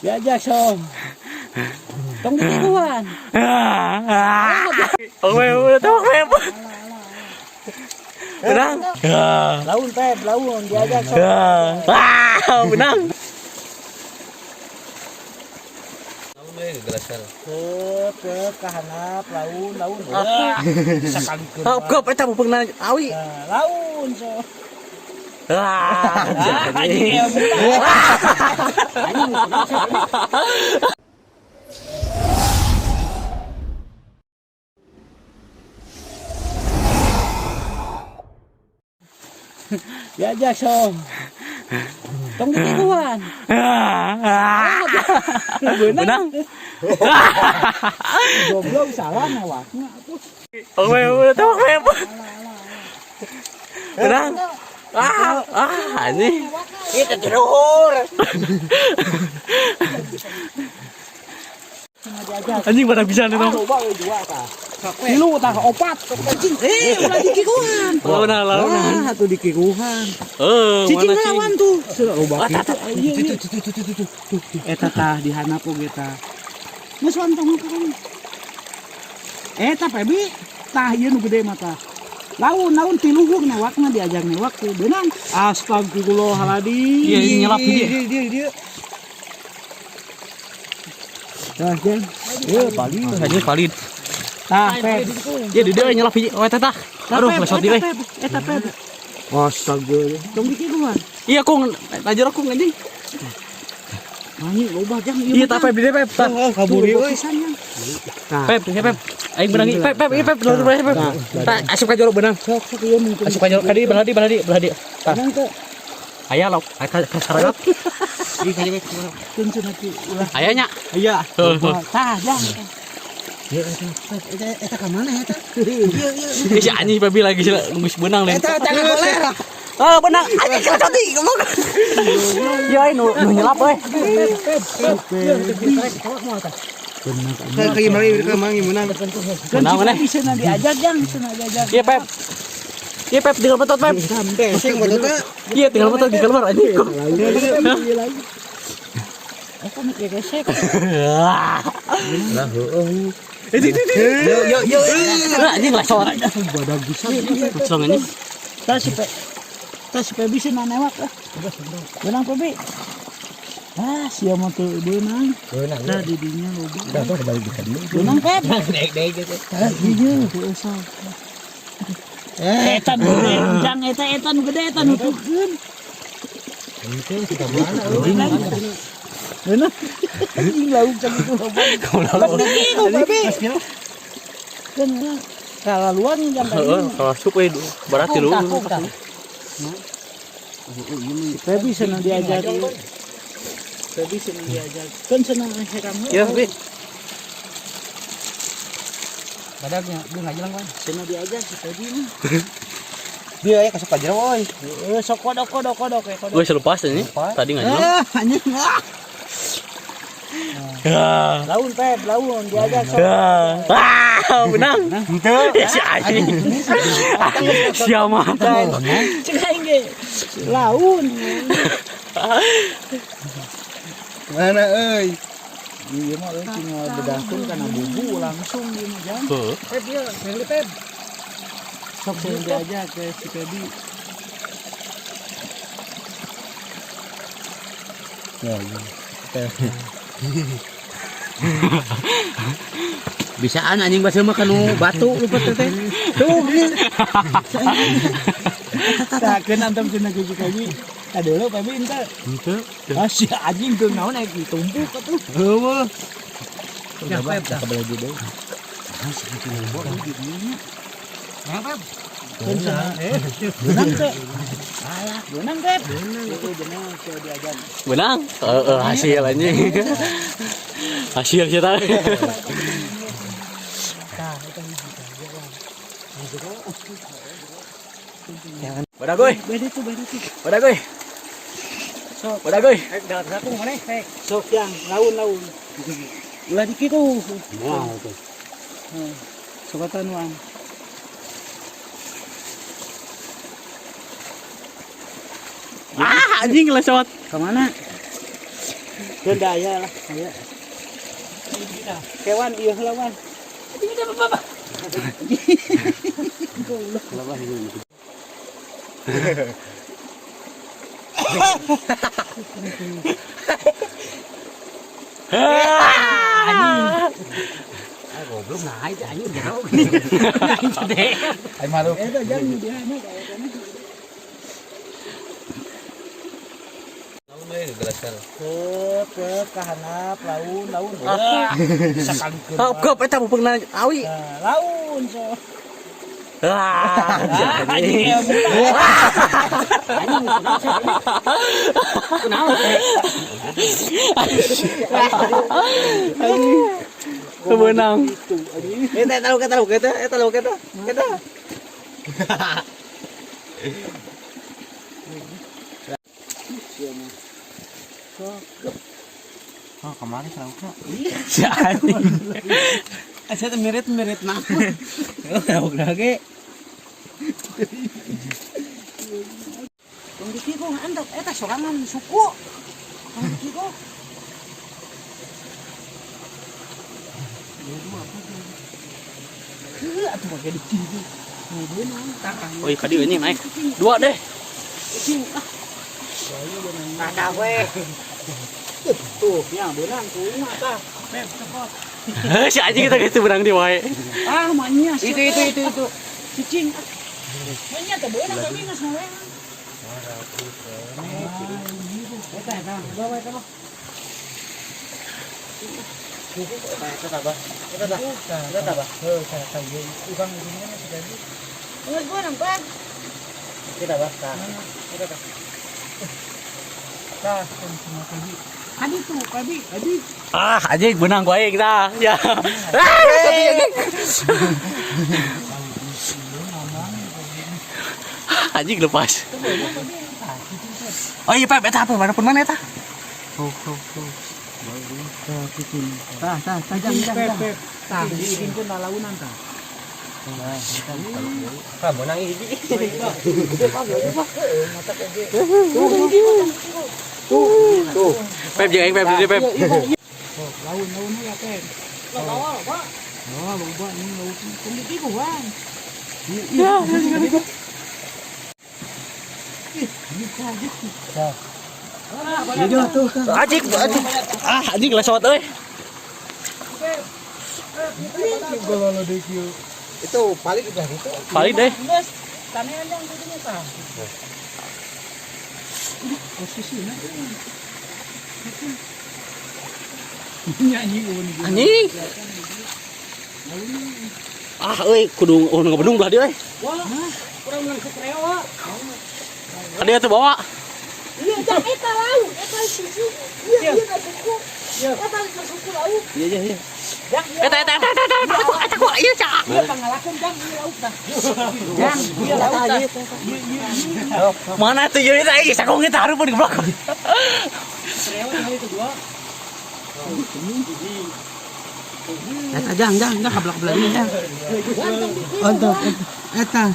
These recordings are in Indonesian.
Diajak so. Tong dikikuan. Oke, udah tahu Pep. Benang. Laun Pep, laun diajak so. Benang. Ke kahanap laun. Sekali ke. Kau pernah mau pernah awi. Laun so. Diajak so. Tong dikikuan. Benang. Goblok salah nawakna atuh. Oke, udah tahu Pep. Benang. Ini. Kita tidur. Anjing pada bisa nih dong. Loba we dua tah. Tilu tah opat. Anjing. Ulah dikikuhan. Lawan. Atuh dikikuhan. Cicing lawan tuh. Sudah loba kitu. Eta tah dihanap oge tah. Geus wantong kan. Eta Pebi tah ieu nu gede mah tah. Laun tiluhur newakna diajak newak tuh benang. Astagfirullahaladzim. Iya nyelap dia. Nah, Jen. Valid. Anjing valid. Tah, Pep. Ya dia nyelap hiji. Oh eta tah. Aduh, lesot di we. Eta Pep. Astaga. Tong dikikuan. Iya kong, ajar aku anjing. Anjing loba jang Iya tah Pep di Pep. Tah. Kaburi euy. Pep, ya Pep. Aing benang Pep, Pep, dulu Pep. Tah, asup ka jorok benang. Sok ieu mungkin. Asup ka jorok kadi beladi. Tah. Benang teh. Aya lauk, ka saragap. Ih, ka Pep. Kunci nanti ulah. Aya nya. Iya. Tah, jang. Ya eta ka mana eta? Iya. Si anjing Pep lagi nunggu benang lain. Eta goler. Benang anjing kena tadi ngomong. Ya nu nyelap euy. Kayak mari menang. Benang mana? Bisa diajak jang, bisa diajak. Iya Pep. Iya Pep tinggal betot Pep. Sing betot. Iya tinggal betot di keluar anjing. Aku mikir gesek. Lah heueuh. Yo. Anjing lesor. Badag bisa. Kucing anjing. Tas pe bisa nanewak lah. Benang Pebi. Sia mah teu beunang. Tah di dinya loba. Dah tuh kembali di sini. Benang Pep. Dek gitu. Ieu teu usah. Eta nu gede, jang eta nu gede eta nutukeun. Itu kita mana? Bener. Anjing lauk cang itu loba. Pebi. Kan kalaluan jam tadi. Kalau sup we berarti lu. Pebi senang diajak. Pebi senang diajak. Kan senang heram. Ya, Bi. Badagnya dia enggak jalan kan. Senang diajak si Pebi mah. Dia ya kasih pajero oi. Sok kodok ya kodok. Gue selepas ini. Tadi enggak jalan. Anjing. Laun Pep, laun diajak sok. Benang. Ya si anjing. Siapa? Cek aing ge. Laun. Mana euy? Ieu mah euy tinggal bedangkeun kana bubu langsung ieu mah jang. Pep ieu, Feli Pep. Sok sing diajak ke si Pebi. Ya. Bisaan anjing bahasa mah kanu batu lupa teh. Tuh. Takeun antam cenah gigi. Aduh Pebi ente. Henteu. Si anjing teu naon naik ditumpuk atuh. Heueuh. Ya Pep dah Kabel di deui. Ya Pep. Benang teh. Alah, benang Pep. Itu benang saya diajak. Benang? Hasil anjing. Hasil kita. Badagoy. Beda tuh. Badagoy. Sok. Badagoy. Dah aku mana? Sok yang laun. Ulah dikitu. Nah, itu. Sokatan wang. Anjing lesot. Kemana? Daya lah, ya. Kewan iya lawan. Goblok naik anjing jauh. Anjing gede. Ay malu. Itu jangan dia hanya ke kahanap laun. Sekali ke. Oh, gop eta mau pernah awi. Laun so. Anjing. Kebenang. Eta tahu kita. Oh, kemarin tahu kok. Si anjing. Saya tuh merit nah. Tahu lagi. Tong diki kok ngantuk eta sorangan suku. Tong diki kok. Atuh pakai diki. Oh, iya kadi ini naik. Dua deh. Ada weh. Tuh, ya benang tuh mata. Cepot. Si anjing kita gitu benang di wae. Ah, manya itu. Cicing. Manya teh benang tapi geus ngaweng. Eta, bawa eta mah. Kita tabah. Heuh, saya ukang di sini masih jadi. Geus gua nampak. Kita bah, Kita bah. Semua tadi. Adi. Ah, anjing benang wae kita. Ya. Anjing lepas. Oh iya, Pep, eta apa? Mana pun mana eta? Jangan. Tah, bikin pun launan tah. Kamu nang hiji. Tuh. Pep jangan Pep di Pep. Laun ya, Pep. Lawan, Pak. Oh, lupa ini laun. Komiti kuan. Ya, Anjing. Ah, anjing lesot euy. Itu paling udah gitu. Balik deh. Tane anjang gitu tah. Posisinya. Nyanyi un. Anjing. Ah, euy, kudu ngebendung belah dia euy. Wah, kurang nang kerewa. Dia tuh bawa. Iya, dan eta lauk, eta susu. Iya, susu. Eta susu lauk. Iya. Jang, Eta gua iya, Cak. dia pangalakeun jang ieu lauk tah. Jang, ieu lauk tah. Mana tuh ieu teh sakong kita hareup di blok. Kerewa kali kedua. Eta jang kablak-kablak ini jang. Untuk eta.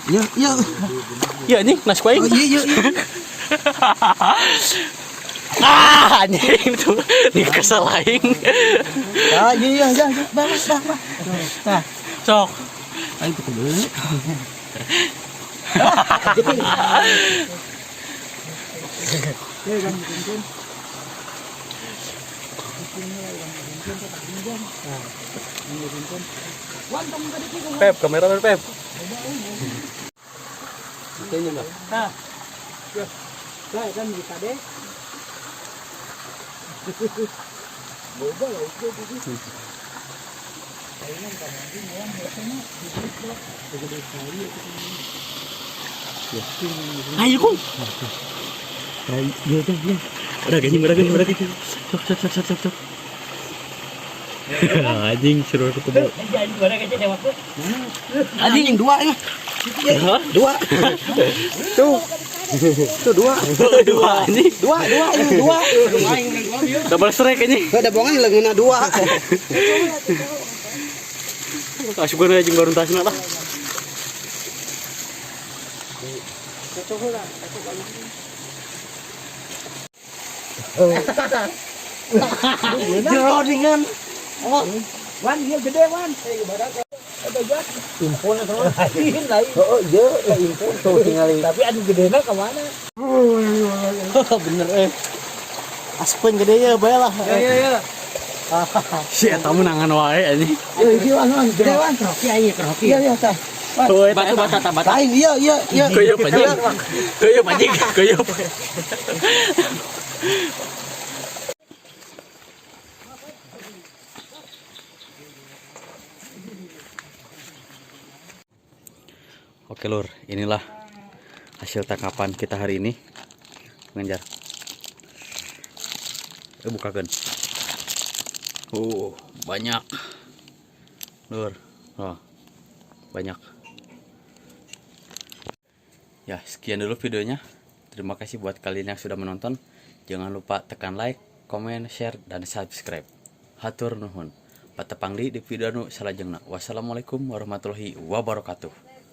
Yo. Iya anjing, nas kuing. Oh iya. Ah, anjing tuh. Dia kesel aing. Ah iya, jang. Bah. Tah. Sok. Ayo kita beli. Pep, kamera Pep. Nah. Baik kan bisa deh. Boba ya itu gitu. Kayaknya kan nanti malam biasanya gede sekali itu. Ayo, Kung. Ayo ya. Udah gini. Cok. Anjing suruh aku kebo. Anjing yang dua ya. Hah? Dua. Tuh dua. Dua anjing. Dua. Double strike anjing. Ada bongan leungeunna dua. Asup bener anjing baru tasna lah. Jero dengan Wan, iya gede wan. Impun atau Lain lain. oh iya lah impun tuh tinggal Tapi anu gedena kemana? bener aspen gede ya bae lah. Ya. si eta menangan wae anjing Iya wan, gede wan. Kroki aja kroki. Iya tah. tuh eta bata Lain iya. kuyup anjing kuyup Oke lur, inilah hasil tangkapan kita hari ini. Mengejar. Bukakan. Banyak. Lur, banyak. Ya, sekian dulu videonya. Terima kasih buat kalian yang sudah menonton. Jangan lupa tekan like, komen, share, dan subscribe. Hatur nuhun. Patepangli di video nu salajengna. Wassalamualaikum warahmatullahi wabarakatuh.